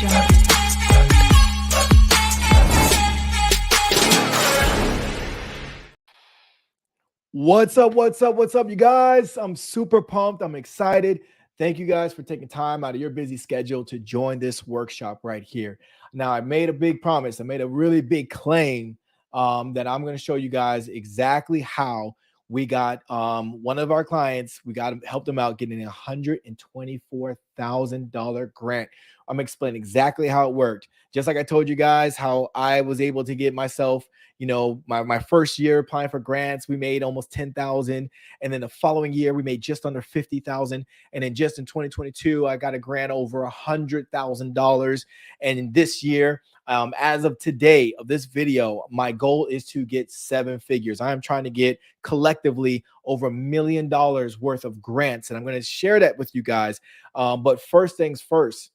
What's up? What's up? What's up, you guys? I'm super pumped. I'm excited. Thank you guys for taking time out of your busy schedule to join this workshop right here. Now, I made a big promise. I made a really big claim that I'm going to show you guys exactly how we got one of our clients. We got helped them out getting a $124,000 grant. I'm explaining exactly how it worked. Just like I told you guys how I was able to get myself, my first year applying for grants, we made almost 10,000. And then the following year, we made just under 50,000. And then just in 2022, I got a grant over $100,000. And in this year, as of today of this video, my goal is to get 7 figures. I am trying to get collectively over $1 million worth of grants. And I'm going to share that with you guys. But first things first,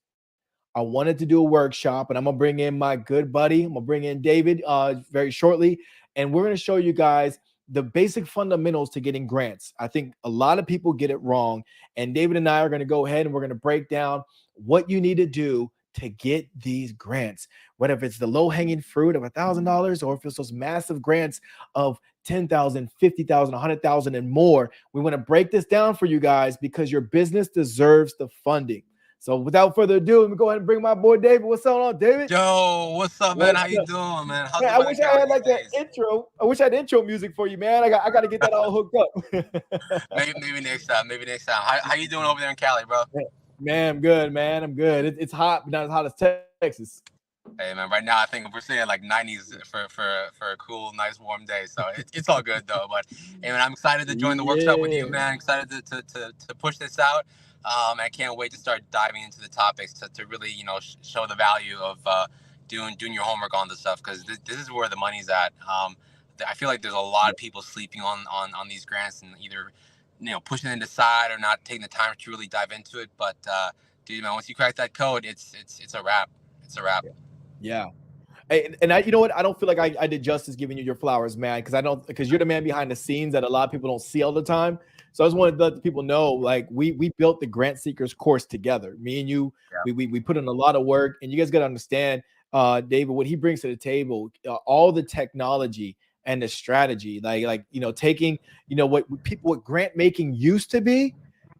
I wanted to do a workshop, and I'm gonna bring in my good buddy. I'm gonna bring in David very shortly, and we're gonna show you guys the basic fundamentals to getting grants. I think a lot of people get it wrong, and David and I are gonna go ahead and we're gonna break down what you need to do to get these grants, whether if it's the low-hanging fruit of $1,000 or if it's those massive grants of 10,000, 50,000, 100,000 and more. We want to break this down for you guys because your business deserves the funding. So without further ado, let me go ahead and bring my boy David. What's going on, David? Yo, what's up, man? How you doing, man? Man, I wish I had like that intro. I wish I had intro music for you, man. I got to get that all hooked up. maybe next time. Maybe next time. How you doing over there in Cali, bro? Man, I'm good, man. I'm good. It's hot, but not as hot as Texas. Hey, man. Right now, I think we're seeing like 90s for a cool, nice, warm day. So it's all good though. But hey, man, I'm excited to join the workshop with you, man. Excited to push this out. I can't wait to start diving into the topics to really, show the value of doing your homework on this stuff, because this is where the money's at. I feel like there's a lot of people sleeping on these grants and either, pushing it aside or not taking the time to really dive into it. But dude, man, once you crack that code, it's a wrap. It's a wrap. Yeah. And I, you know what? I don't feel like I did justice giving you your flowers, man, because you're the man behind the scenes that a lot of people don't see all the time. So I just wanted to let the people know, like, we built the Grant Seekers course together. Me and you, we put in a lot of work, and you guys got to understand, David, what he brings to the table, all the technology and the strategy, taking, what grant making used to be,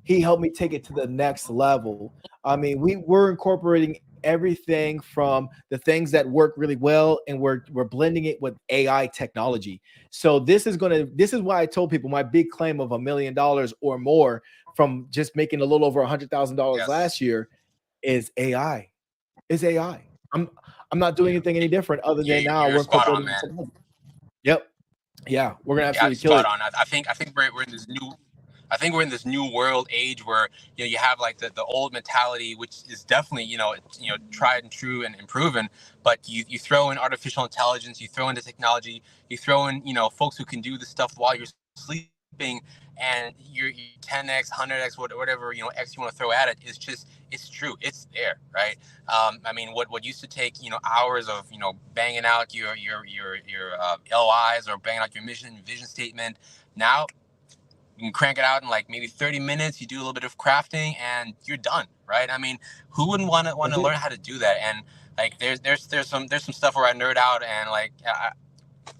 he helped me take it to the next level. I mean, we're incorporating everything from the things that work really well, and we're blending it with AI technology. So this is why I told people my big claim of $1 million or more from just making a little over $100,000 last year is AI. Is AI. I'm not doing anything any different other than now we're incorporating. Yep. Yeah, we're gonna absolutely kill it. I think we're in this new. I think we're in this new world age where you have like the old mentality, which is definitely tried and true and proven. But you throw in artificial intelligence, you throw in the technology, you throw in folks who can do this stuff while you're sleeping, and you're 10x, 100x, whatever X you want to throw at it is just, it's true, it's there, right? I mean, what used to take hours of banging out your LOIs or banging out your mission vision statement, now you can crank it out in like maybe 30 minutes. You do a little bit of crafting and you're done, right? I mean, who wouldn't want to learn how to do that? And like, there's some stuff where I nerd out, and like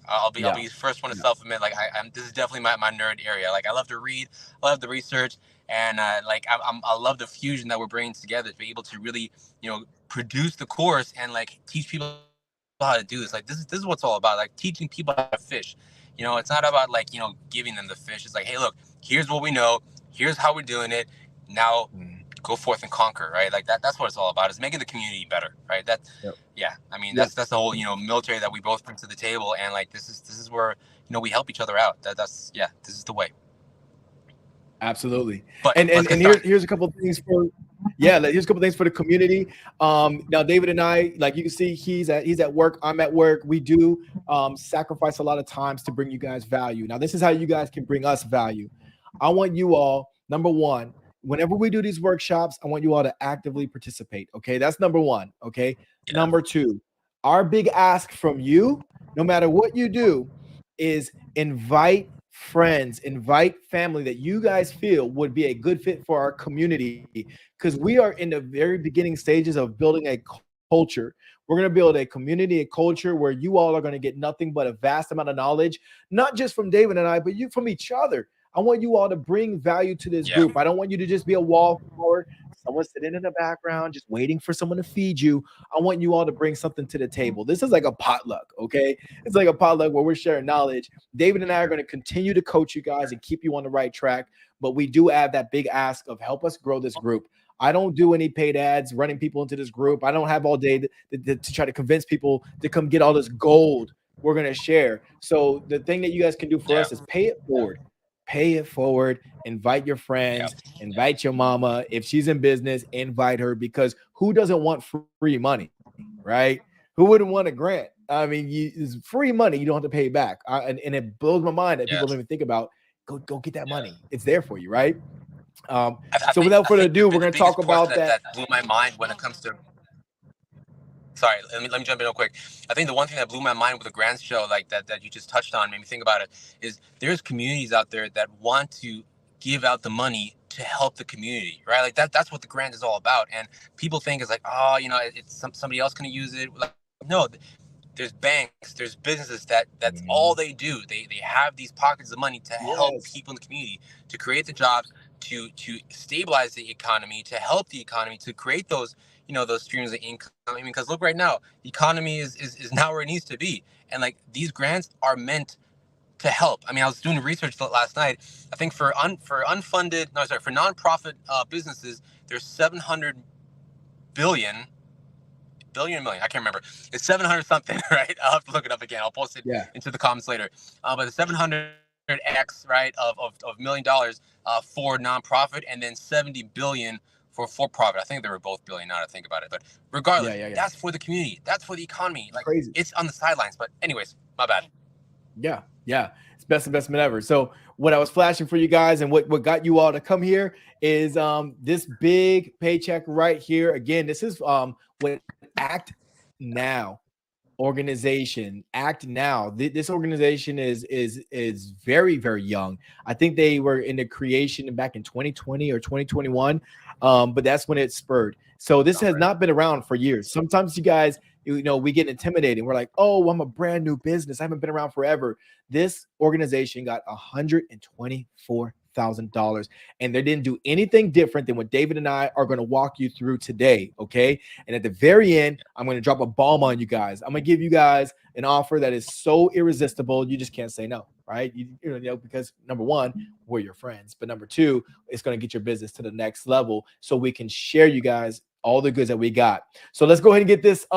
I'll be the first one to self-admit, like this is definitely my nerd area. Like, I love to read, I love the research, and I love the fusion that we're bringing together to be able to really produce the course and like teach people how to do this. Like, this is what it's all about, like teaching people how to fish. It's not about like giving them the fish. It's like, hey, look, here's what we know, here's how we're doing it, now go forth and conquer, right? Like that's what it's all about, is making the community better, right? I mean, that's the whole military that we both bring to the table, and like this is where we help each other out. This is the way. Absolutely. But and here's a couple of things for here's a couple things for the community. Now David and I, like you can see, he's at work, I'm at work. We do sacrifice a lot of times to bring you guys value. Now this is how you guys can bring us value. I want you all, number one, whenever we do these workshops, I want you all to actively participate. Okay, that's number one. Okay. Number two, our big ask from you, no matter what you do, is invite friends, invite family that you guys feel would be a good fit for our community, because we are in the very beginning stages of building a culture. We're going to build a community, a culture where you all are going to get nothing but a vast amount of knowledge, not just from David and I, but you from each other. I want you all to bring value to this Yeah. group. I don't want you to just be a wallflower, someone sitting in the background, just waiting for someone to feed you. I want you all to bring something to the table. This is like a potluck, okay? It's like a potluck where we're sharing knowledge. David and I are going to continue to coach you guys and keep you on the right track. But we do have that big ask of help us grow this group. I don't do any paid ads running people into this group. I don't have all day to try to convince people to come get all this gold we're going to share. So the thing that you guys can do for Yeah. us is pay it forward. Pay it forward. Invite your Yeah. friends. Invite your mama. If she's in business, invite her, because who doesn't want free money, right? Who wouldn't want a grant? I mean, it's free money. You don't have to pay back. And it blows my mind that people don't Yes. even think about go get that money. It's there for you, right? I So think without I further think ado, we're the going to talk biggest portion about that that. blew my mind when it comes to, sorry, let me jump in real quick. I think the one thing that blew my mind with the grants show, like that you just touched on, made me think about it, is there's communities out there that want to give out the money to help the community, right? Like that's what the grant is all about. And people think it's like, oh, it's somebody else going to use it. Like, no, there's banks, there's businesses that's all they do. They have these pockets of money to help Yes. people in the community, to create the jobs, to stabilize the economy, to help the economy, to create those those streams of income. I mean, because look, right now the economy is not where it needs to be, and like these grants are meant to help. I mean, I was doing research last night. I think for unfunded, no, sorry, for nonprofit businesses, there's 700 billion million, I can't remember. It's 700 something, right? I'll have to look it up again. I'll post it Yeah. into the comments later. But the 700x, right, of $1 million for nonprofit, and then 70 billion for profit. I think they were both billion now that I think about it. But Yeah. regardless, Yeah. Yeah. that's for the community. That's for the economy. Like, Crazy. it's on the sidelines. But anyways, my bad. Yeah. Yeah. It's best investment ever. So what I was flashing for you guys and what got you all to come here is this big paycheck right here. Again, this is what Act Now organization. Act Now. This organization is very, very young. I think they were in the creation back in 2020 or 2021, but that's when it spurred. So this Sounds has right. not been around for years. Sometimes you guys, we get intimidated. We're like, oh, I'm a brand new business. I haven't been around forever. This organization got $124,000, and they didn't do anything different than what David and I are going to walk you through today. Okay. And at the very end, I'm going to drop a bomb on you guys. I'm going to give you guys an offer that is so irresistible, you just can't say no, right? Because number one, we're your friends. But number two, it's going to get your business to the next level so we can share you guys all the goods that we got. So let's go ahead and get this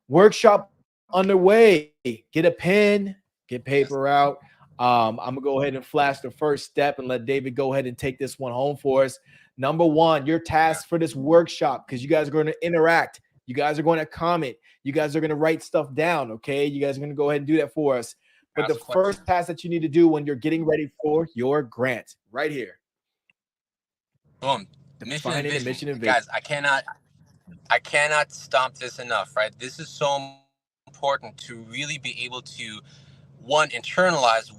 workshop underway. Get a pen, get paper Yes. out. I'm gonna go ahead and flash the first step and let David go ahead and take this one home for us. Number one, your Yeah. task for this workshop, because you guys are going to interact, you guys are going to comment, you guys are going to write stuff down. Okay, you guys are going to go ahead and do that for us. But the Ask first questions. task that you need to do when you're getting ready for your grant, right here, Boom. Mission and defining the vision, mission and vision. guys. I cannot stomp this enough, right? This is so important to really be able to, one, internalize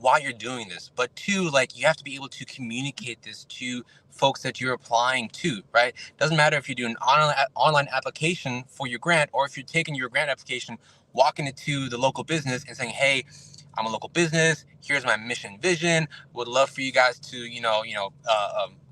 why you're doing this, but two, like, you have to be able to communicate this to folks that you're applying to, right? Doesn't matter if you do an online application for your grant, or if you're taking your grant application, walking it to the local business and saying, hey, I'm a local business. Here's my mission vision. Would love for you guys to,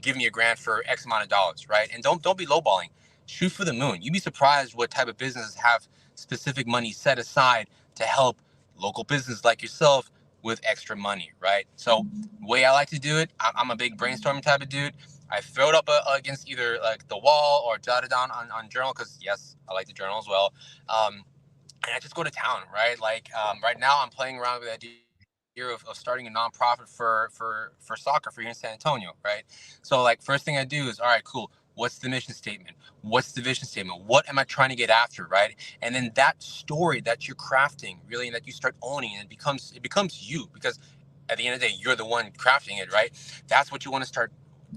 give me a grant for X amount of dollars, right? And don't be lowballing. Shoot for the moon. You'd be surprised what type of businesses have specific money set aside to help local business like yourself with extra money, right? So, way I like to do it, I'm a big brainstorming type of dude. I throw it up against either like the wall or jot it down on journal, because yes, I like to journal as well. And I just go to town, right? Like, right now, I'm playing around with the idea of starting a nonprofit for soccer for here in San Antonio, right? So, like, first thing I do is, all right, cool. What's the mission statement? What's the vision statement? What am I trying to get after, right? And then that story that you're crafting, really, and that you start owning, and it becomes you, because at the end of the day, you're the one crafting it, right? That's what you want to start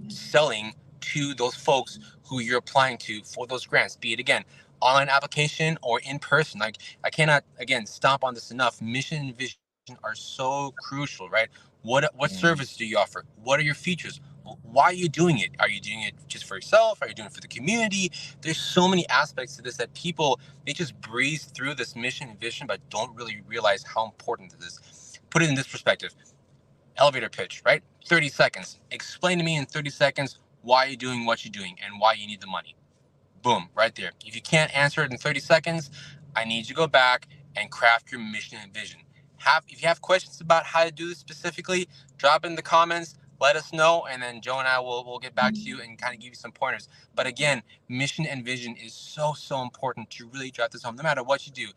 selling to those folks who you're applying to for those grants, be it, again, online application or in person. Like, I cannot, again, stomp on this enough. Mission and vision are so crucial, right? What service do you offer? What are your features? why are you doing it? Are you doing it just for yourself? Are you doing it for the community? There's so many aspects to this that people, they just breeze through this mission and vision, but don't really realize how important it is. Put it in this perspective. Elevator pitch, right? 30 seconds. Explain to me in 30 seconds why you're doing what you're doing and why you need the money. Boom, right there. If you can't answer it in 30 seconds, I need you to go back and craft your mission and vision. If you have questions about how to do this specifically, drop in the comments, let us know, and then Joe and I will get back to you and kind of give you some pointers. But again, mission and vision is so important to really drive this home, no matter what you do.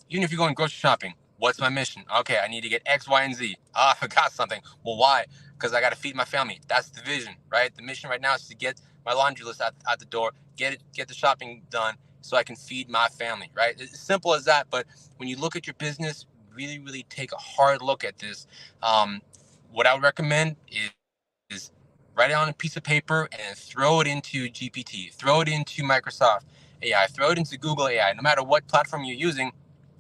Even if you're going grocery shopping, what's my mission? Okay, I need to get X, Y, and Z. Oh, I forgot something. Well, why? Because I got to feed my family. That's the vision, right? The mission right now is to get my laundry list out the door, get the shopping done so I can feed my family, right? It's as simple as that. But when you look at your business, really take a hard look at this. What I would recommend is write it on a piece of paper and throw it into GPT, throw it into Microsoft AI, throw it into Google AI, no matter what platform you're using,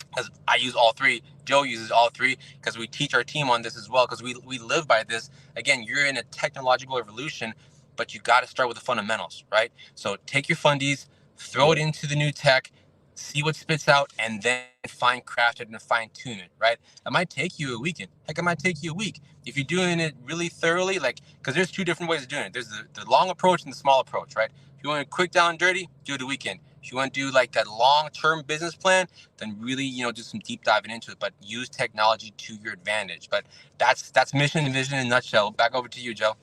because I use all three. Joe uses all three because we teach our team on this as well, because we live by this. Again, you're in a technological revolution, but you got to start with the fundamentals, right? So take your fundies, throw it into the new tech, see what spits out, and then fine craft it and fine tune it, right? It might take you a weekend. Heck, it might take you a week. If you're doing it really thoroughly, like, because there's two different ways of doing it. There's the long approach and the small approach, right? If you want it quick, down, and dirty, do it a weekend. If you want to do like that long-term business plan, then really, do some deep diving into it, but use technology to your advantage. But that's mission and vision in a nutshell. Back over to you, Joe.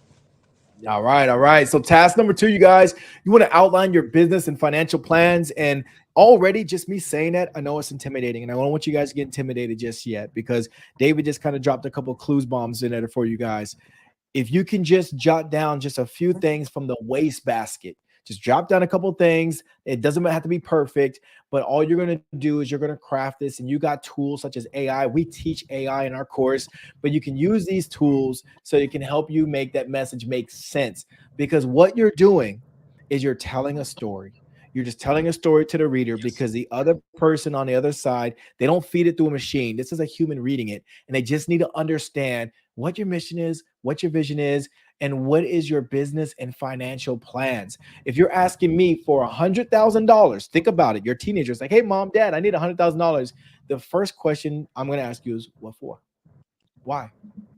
All right, all right. So task number 2, you guys, you want to outline your business and financial plans. And already just me saying that, I know it's intimidating, and I don't want you guys to get intimidated just yet, because David just kind of dropped a couple of clues bombs in there for you guys. If you can just jot down just a few things from the waste basket, just drop down a couple of things. It doesn't have to be perfect, but all you're going to do is you're going to craft this, and you got tools such as AI. We teach AI in our course, but you can use these tools so it can help you make that message make sense, because what you're doing is you're telling a story. You're just telling a story to the reader, Yes. because the other person on the other side, they don't feed it through a machine. This is a human reading it, and they just need to understand what your mission is, what your vision is, and what is your business and financial plans. If you're asking me for $100,000, think about it. Your teenager's like, "Hey, mom, dad, I need $100,000." The first question I'm going to ask you is, "What for? Why?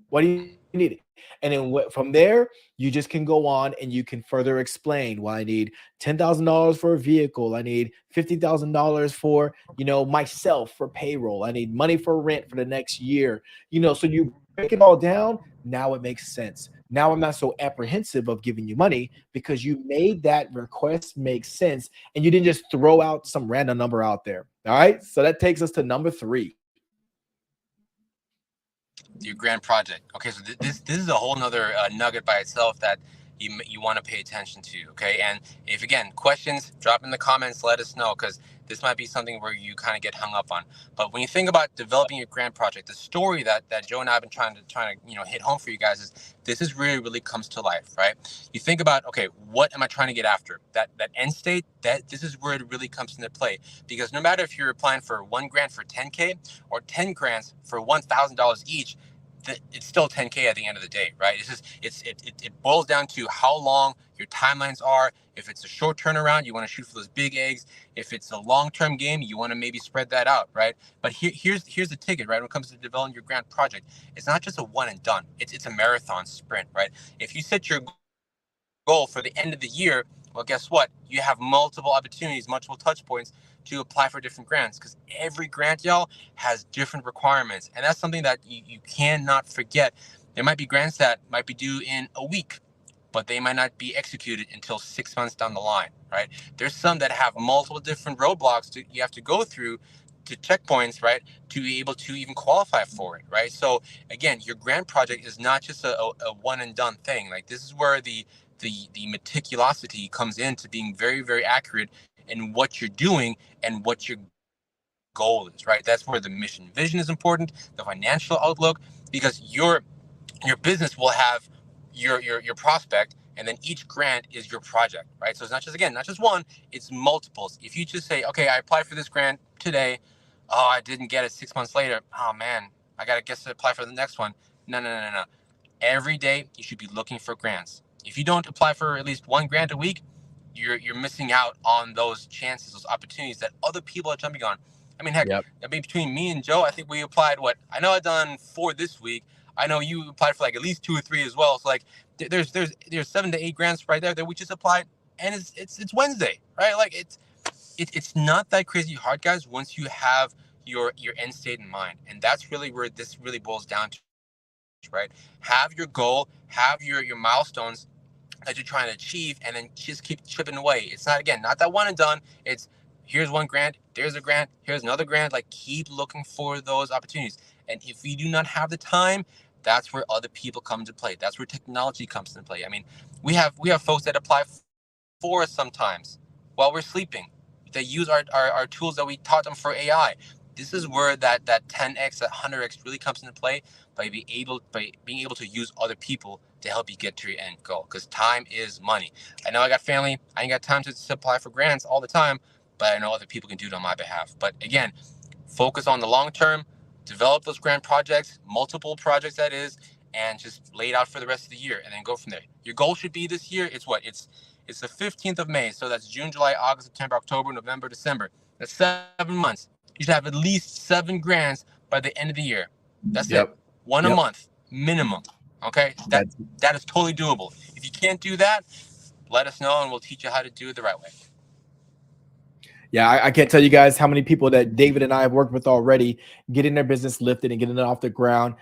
Why do you need it?" And then from there, you just can go on and you can further explain why I need $10,000 for a vehicle. I need $50,000 for, myself for payroll. I need money for rent for the next year. So you break it all down. Now it makes sense. Now I'm not so apprehensive of giving you money, because you made that request make sense and you didn't just throw out some random number out there. All right. So that takes us to number 3. Your grand project. Okay, so this is a whole nother nugget by itself that you want to pay attention to. Okay, and if again questions, drop in the comments, let us know, because this might be something where you kind of get hung up on. But when you think about developing your grand project, the story that Joe and I have been trying to hit home for you guys is this is really comes to life, right? You think about, okay, what am I trying to get after? That end state, that this is where it really comes into play, because no matter if you're applying for 1 grant for 10K or 10 grants for $1,000 each, it's still 10K at the end of the day, right? It's just it boils down to how long your timelines are. If it's a short turnaround, you want to shoot for those big eggs. If it's a long-term game, you want to maybe spread that out, right? But here's the ticket, right? When it comes to developing your grant project, it's not just a one and done. It's a marathon sprint, right? If you set your goal for the end of the year, well, guess what? You have multiple opportunities, multiple touch points to apply for different grants, because every grant, y'all, has different requirements. And that's something that you cannot forget. There might be grants that might be due in a week, but they might not be executed until 6 months down the line, right? There's some that have multiple different roadblocks you have to go through to checkpoints, right, to be able to even qualify for it, right? So again, your grant project is not just a one and done thing. Like, this is where the meticulosity comes into being very accurate in what you're doing and what your goal is, right? That's where the mission vision is important, the financial outlook, because your business will have your prospect, and then each grant is your project, right? So it's not just, again, not just one, it's multiples. If you just say, okay, I applied for this grant today, oh, I didn't get it, 6 months later, oh man, I gotta guess to apply for the next one. No. Every day you should be looking for grants. If you don't apply for at least one grant a week, you're missing out on those chances, those opportunities that other people are jumping on. I mean, heck, Yep. I mean, between me and Joe, I think we applied what I know I've done 4 this week. I know you applied for like at least 2 or 3 as well. So like there's 7 to 8 grants right there that we just applied, and it's Wednesday, right? Like it's not that crazy hard, guys, once you have your end state in mind. And that's really where this really boils down to, right? Have your goal, have your milestones that you're trying to achieve, and then just keep chipping away. It's not, again, not that one and done. It's here's one grant, there's a grant, here's another grant. Like, keep looking for those opportunities. And if you do not have the time, that's where other people come into play. That's where technology comes into play. I mean, we have folks that apply for us sometimes while we're sleeping. They use our tools that we taught them for AI. This is where that 10x, that 100x really comes into play, by being able to use other people to help you get to your end goal. Because time is money. I know I got family. I ain't got time to apply for grants all the time, but I know other people can do it on my behalf. But again, focus on the long term, develop those grant projects, multiple projects that is, and just lay it out for the rest of the year, and then go from there. Your goal should be this year. It's the 15th of May, so that's June, July, August, September, October, November, December. That's 7 months. You should have at least 7 grants by the end of the year. That's it. Yep. One a Yep. month minimum. Okay, That's that is totally doable. If you can't do that, let us know and we'll teach you how to do it the right way. Yeah, I can't tell you guys how many people that David and I have worked with already getting their business lifted and getting it off the ground.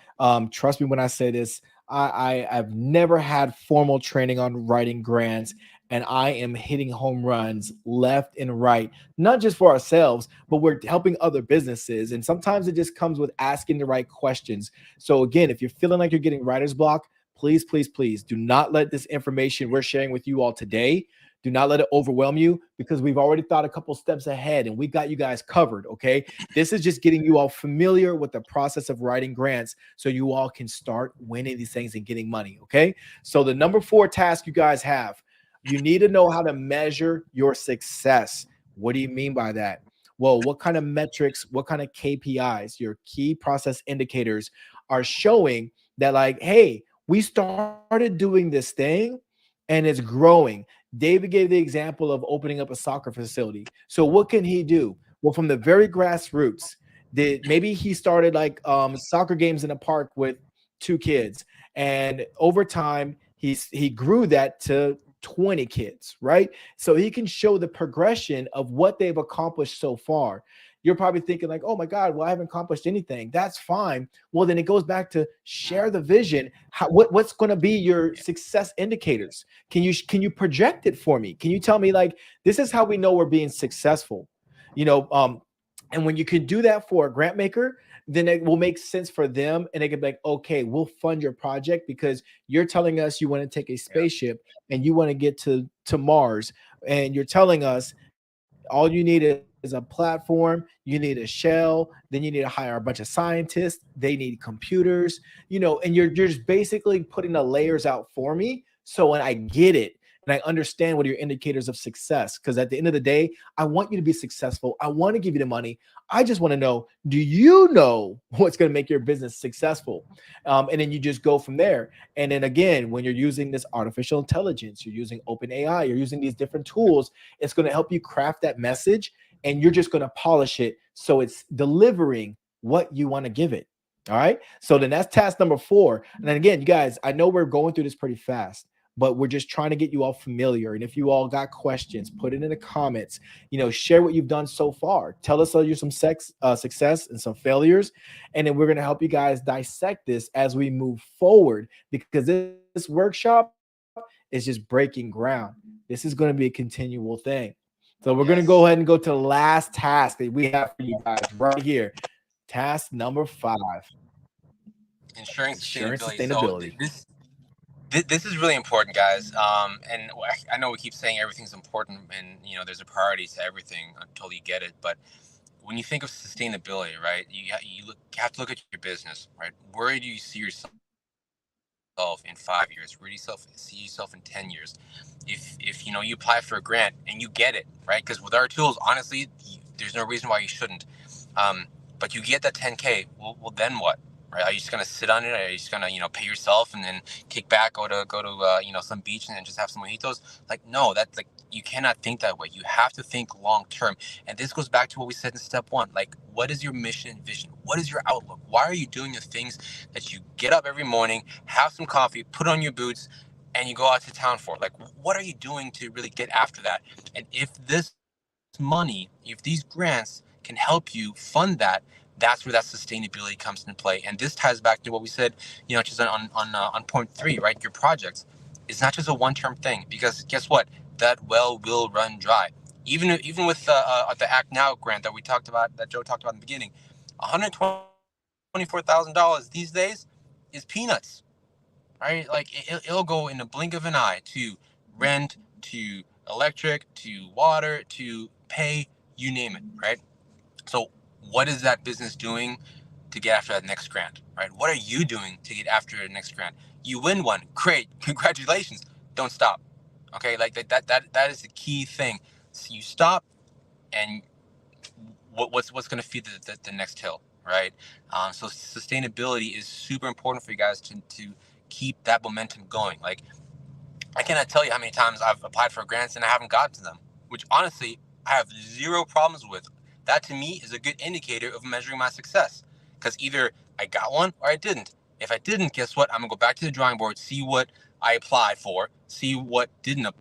Trust me when I say this, I've never had formal training on writing grants, and I am hitting home runs left and right, not just for ourselves, but we're helping other businesses. And sometimes it just comes with asking the right questions. So again, if you're feeling like you're getting writer's block, please, please, please do not let this information we're sharing with you all today, do not let it overwhelm you, because we've already thought a couple steps ahead and we got you guys covered. Okay. This is just getting you all familiar with the process of writing grants so you all can start winning these things and getting money. Okay. So the number 4 task you guys have, you need to know how to measure your success. What do you mean by that? Well, what kind of metrics, what kind of KPIs, your key process indicators, are showing that, like, hey, we started doing this thing and it's growing. David gave the example of opening up a soccer facility. So what can he do? Well, from the very grassroots, maybe he started like soccer games in a park with 2 kids, and over time he grew that to 20 kids, right? So he can show the progression of what they've accomplished so far. You're probably thinking like, oh my God, well, I haven't accomplished anything. That's fine. Well, then it goes back to share the vision. What's going to be your success indicators? Can you project it for me? Can you tell me, like, this is how we know we're being successful? You know, and when you can do that for a grant maker, then it will make sense for them, and they can be like, okay, we'll fund your project because you're telling us you want to take a spaceship and you want to get to Mars, and you're telling us all you need is a platform, you need a shell, then you need to hire a bunch of scientists, they need computers, and you're just basically putting the layers out for me. So when I get it and I understand what are your indicators of success, because at the end of the day, I want you to be successful. I want to give you the money. I just want to know, do you know what's going to make your business successful? And then you just go from there. And then again, when you're using this artificial intelligence, you're using open AI, you're using these different tools, it's going to help you craft that message, and you're just going to polish it so it's delivering what you want to give it. All right. So then that's task number 4. And then again, you guys, I know we're going through this pretty fast, but we're just trying to get you all familiar. And if you all got questions, put it in the comments. Share what you've done so far. Tell us your some success and some failures, and then we're going to help you guys dissect this as we move forward, because this workshop is just breaking ground. This is going to be a continual thing. So we're going to go ahead and go to the last task that we have for you guys right here. Task number 5. Ensuring Insurance sustainability. So sustainability. this is really important, guys. And I know we keep saying everything's important, and there's a priority to everything. I totally get it, but when you think of sustainability, right, you have to look at your business, right? Where do you see yourself in 5 years? Where do you see yourself in 10 years? If you apply for a grant and you get it, right? Because with our tools, honestly, there's no reason why you shouldn't. But you get that 10K. Well, then what? right? Are you just gonna sit on it? Are you just gonna, pay yourself and then kick back, go to some beach and then just have some mojitos? Like, no, that's like, you cannot think that way. You have to think long term. And this goes back to what we said in step one. Like, what is your mission and vision? What is your outlook? Why are you doing the things that you get up every morning, have some coffee, put on your boots, and you go out to town for? Like, what are you doing to really get after that? And if this money, if these grants can help you fund that, that's where that sustainability comes into play. And this ties back to what we said, just on point three, right? Your projects, it's not just a one-term thing, because guess what? That well will run dry. Even with the Act Now grant that we talked about, that Joe talked about in the beginning, $124,000 these days is peanuts, right? Like, it'll go in the blink of an eye to rent, to electric, to water, to pay, you name it, right? So what is that business doing to get after that next grant, right? What are you doing to get after the next grant? You win one, great, congratulations. Don't stop. Okay, like that is the key thing. So you stop, and what's going to feed the next hill, right? So sustainability is super important for you guys to keep that momentum going. Like, I cannot tell you how many times I've applied for grants and I haven't gotten to them, which honestly I have zero problems with. That to me is a good indicator of measuring my success, because either I got one or I didn't. If I didn't, guess what? I'm gonna go back to the drawing board, see what I applied for, see what didn't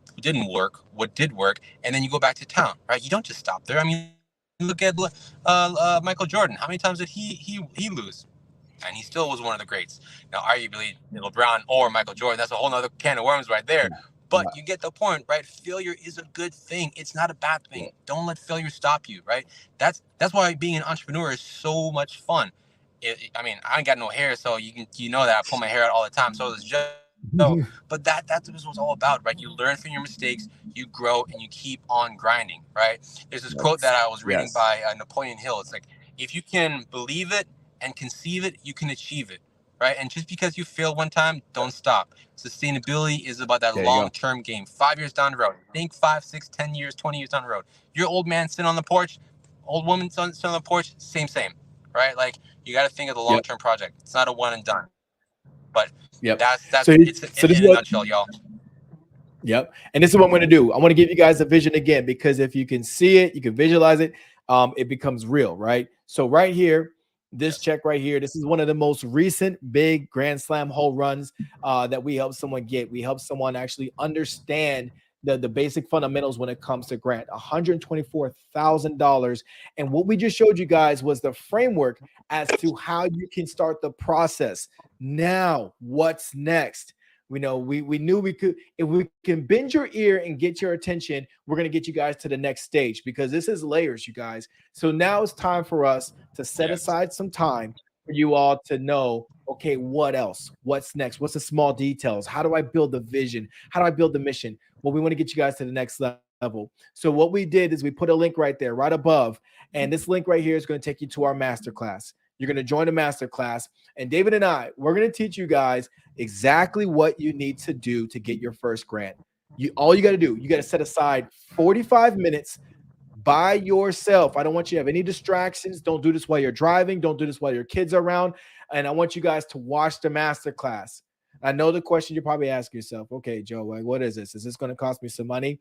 work, what did work, and then you go back to town, right? You don't just stop there. I mean, look at Michael Jordan. How many times did he lose? And he still was one of the greats. Now, arguably, LeBron or Michael Jordan, that's a whole other can of worms right there. But you get the point, right? Failure is a good thing. It's not a bad thing. Don't let failure stop you, right? That's why being an entrepreneur is so much fun. I mean, I ain't got no hair, so you know that I pull my hair out all the time. So does Joe. But that's what it's all about, right? You learn from your mistakes, you grow, and you keep on grinding, right? There's this quote that I was reading by Napoleon Hill. It's like, if you can believe it and conceive it, you can achieve it, right? And just because you fail one time, don't stop. Sustainability is about that long-term game. 5 years down the road. Think 5, 6, 10 years, 20 years down the road. Your old man sitting on the porch, old woman sitting on the porch, same, right? Like, you got to think of the long-term project. It's not a one and done. But that's so it's so this in is a what. nutshell, y'all. Yep. And this is what I'm going to do. I want to give you guys a vision again, because if you can see it, you can visualize it, it becomes real, right? So right here, this Yes. check right here, this is one of the most recent big Grand Slam hole runs that we help someone get. We help someone actually understand the basic fundamentals when it comes to grant, $124,000. And what we just showed you guys was the framework as to how you can start the process. Now, what's next? We knew we could, if we can bend your ear and get your attention, we're going to get you guys to the next stage, because this is layers, you guys. So now it's time for us to set Yes. aside some time for you all to know, okay, what else? What's next? What's the small details? How do I build the vision? How do I build the mission? Well, we want to get you guys to the next level. So what we did is we put a link right there, right above. And this link right here is going to take you to our masterclass. You're going to join a masterclass. And David and I, we're going to teach you guys exactly what you need to do to get your first grant. All you got to do, you got to set aside 45 minutes by yourself. I don't want you to have any distractions. Don't do this while you're driving. Don't do this while your kids are around. And I want you guys to watch the masterclass. I know the question you're probably asking yourself, okay, Joe, like, what is this? Is this going to cost me some money?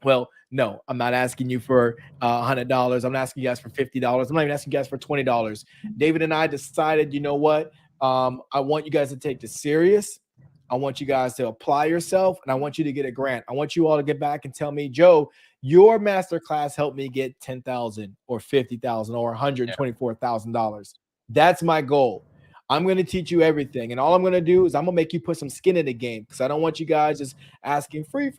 Well, no, I'm not asking you for $100. I'm not asking you guys for $50. I'm not even asking you guys for $20. David and I decided, you know what? I want you guys to take this serious. I want you guys to apply yourself, and I want you to get a grant. I want you all to get back and tell me, Joe, your master class helped me get $10,000 or $50,000 or $124,000. That's my goal. I'm going to teach you everything. And all I'm going to do is I'm going to make you put some skin in the game, because I don't want you guys just asking free,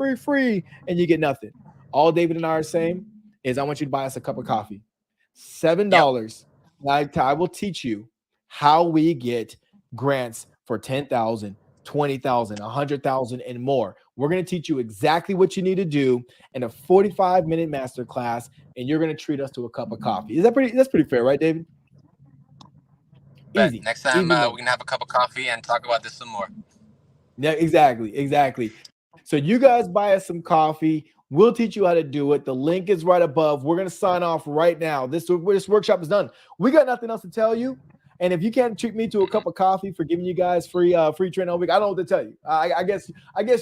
and you get nothing. All David and I are saying is I want you to buy us a cup of coffee. $7. Yep. I will teach you how we get grants for 10,000, 20,000, 100,000 and more. We're going to teach you exactly what you need to do in a 45-minute masterclass, and you're going to treat us to a cup of coffee. That's pretty fair, right, David? Bet. Easy. Next time Easy money. we can have a cup of coffee and talk about this some more. Yeah, exactly. So you guys buy us some coffee. We'll teach you how to do it. The link is right above. We're going to sign off right now. This workshop is done. We got nothing else to tell you. And if you can't treat me to a Mhm. cup of coffee for giving you guys free training all week, I don't know what to tell you. I guess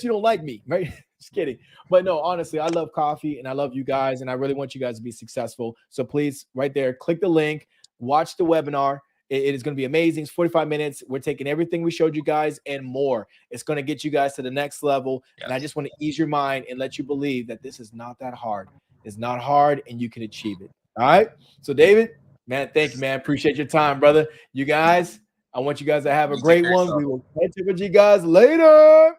you don't like me, right? Just kidding. But no, honestly, I love coffee and I love you guys, and I really want you guys to be successful. So please, right there, click the link, watch the webinar. It is going to be amazing. It's 45 minutes. We're taking everything we showed you guys and more. It's going to get you guys to the next level. And I Yes. just want to ease your mind and let you believe that this is not that hard. It's not hard and you can achieve it. All right. So, David, man, thank you, man. Appreciate your time, brother. You guys, I want you guys to have a You take great care of one. yourself. We will catch up with you guys later.